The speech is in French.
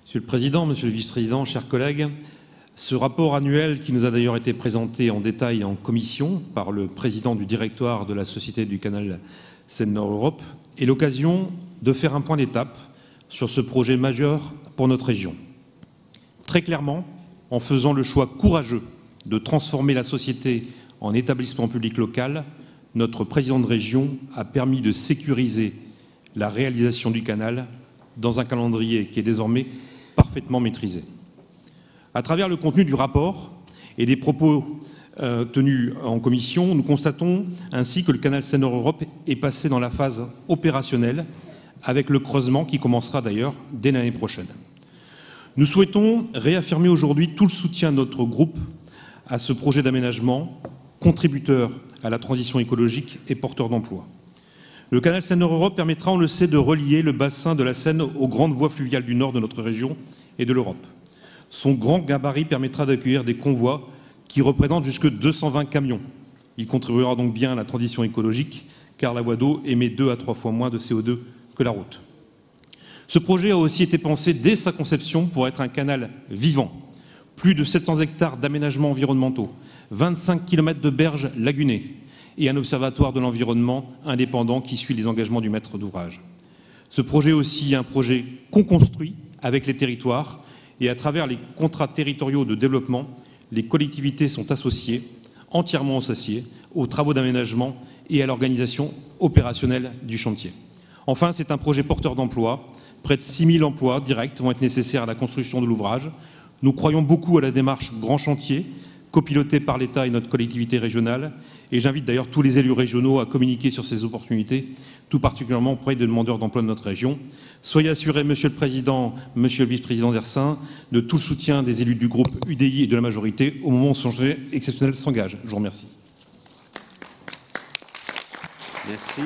Monsieur le Président, Monsieur le Vice-président, chers collègues, ce rapport annuel qui nous a d'ailleurs été présenté en détail en commission par le président du directoire de la Société du canal Seine-Nord Europe est l'occasion de faire un point d'étape sur ce projet majeur pour notre région. Très clairement, en faisant le choix courageux de transformer la société en établissement public local, notre président de région a permis de sécuriser la réalisation du canal dans un calendrier qui est désormais parfaitement maîtrisé. À travers le contenu du rapport et des propos tenus en commission, nous constatons ainsi que le canal Seine-Nord Europe est passé dans la phase opérationnelle avec le creusement qui commencera d'ailleurs dès l'année prochaine. Nous souhaitons réaffirmer aujourd'hui tout le soutien de notre groupe à ce projet d'aménagement, contributeur à la transition écologique et porteur d'emplois. Le canal Seine-Nord Europe permettra, on le sait, de relier le bassin de la Seine aux grandes voies fluviales du nord de notre région et de l'Europe. Son grand gabarit permettra d'accueillir des convois qui représentent jusque 220 camions. Il contribuera donc bien à la transition écologique, car la voie d'eau émet 2 à 3 fois moins de CO2 que la route. Ce projet a aussi été pensé dès sa conception pour être un canal vivant. Plus de 700 hectares d'aménagements environnementaux, 25 km de berges lagunées et un observatoire de l'environnement indépendant qui suit les engagements du maître d'ouvrage. Ce projet est aussi un projet qu'on construit avec les territoires et à travers les contrats territoriaux de développement, les collectivités sont associées, entièrement associées, aux travaux d'aménagement et à l'organisation opérationnelle du chantier. Enfin, c'est un projet porteur d'emplois. Près de 6 000 emplois directs vont être nécessaires à la construction de l'ouvrage. Nous croyons beaucoup à la démarche Grand Chantier, copilotée par l'État et notre collectivité régionale. Et j'invite d'ailleurs tous les élus régionaux à communiquer sur ces opportunités, tout particulièrement auprès des demandeurs d'emploi de notre région. Soyez assurés, Monsieur le Président, Monsieur le Vice-président Dersin, de tout le soutien des élus du groupe UDI et de la majorité au moment où ce projet exceptionnel s'engage. Je vous remercie. Merci.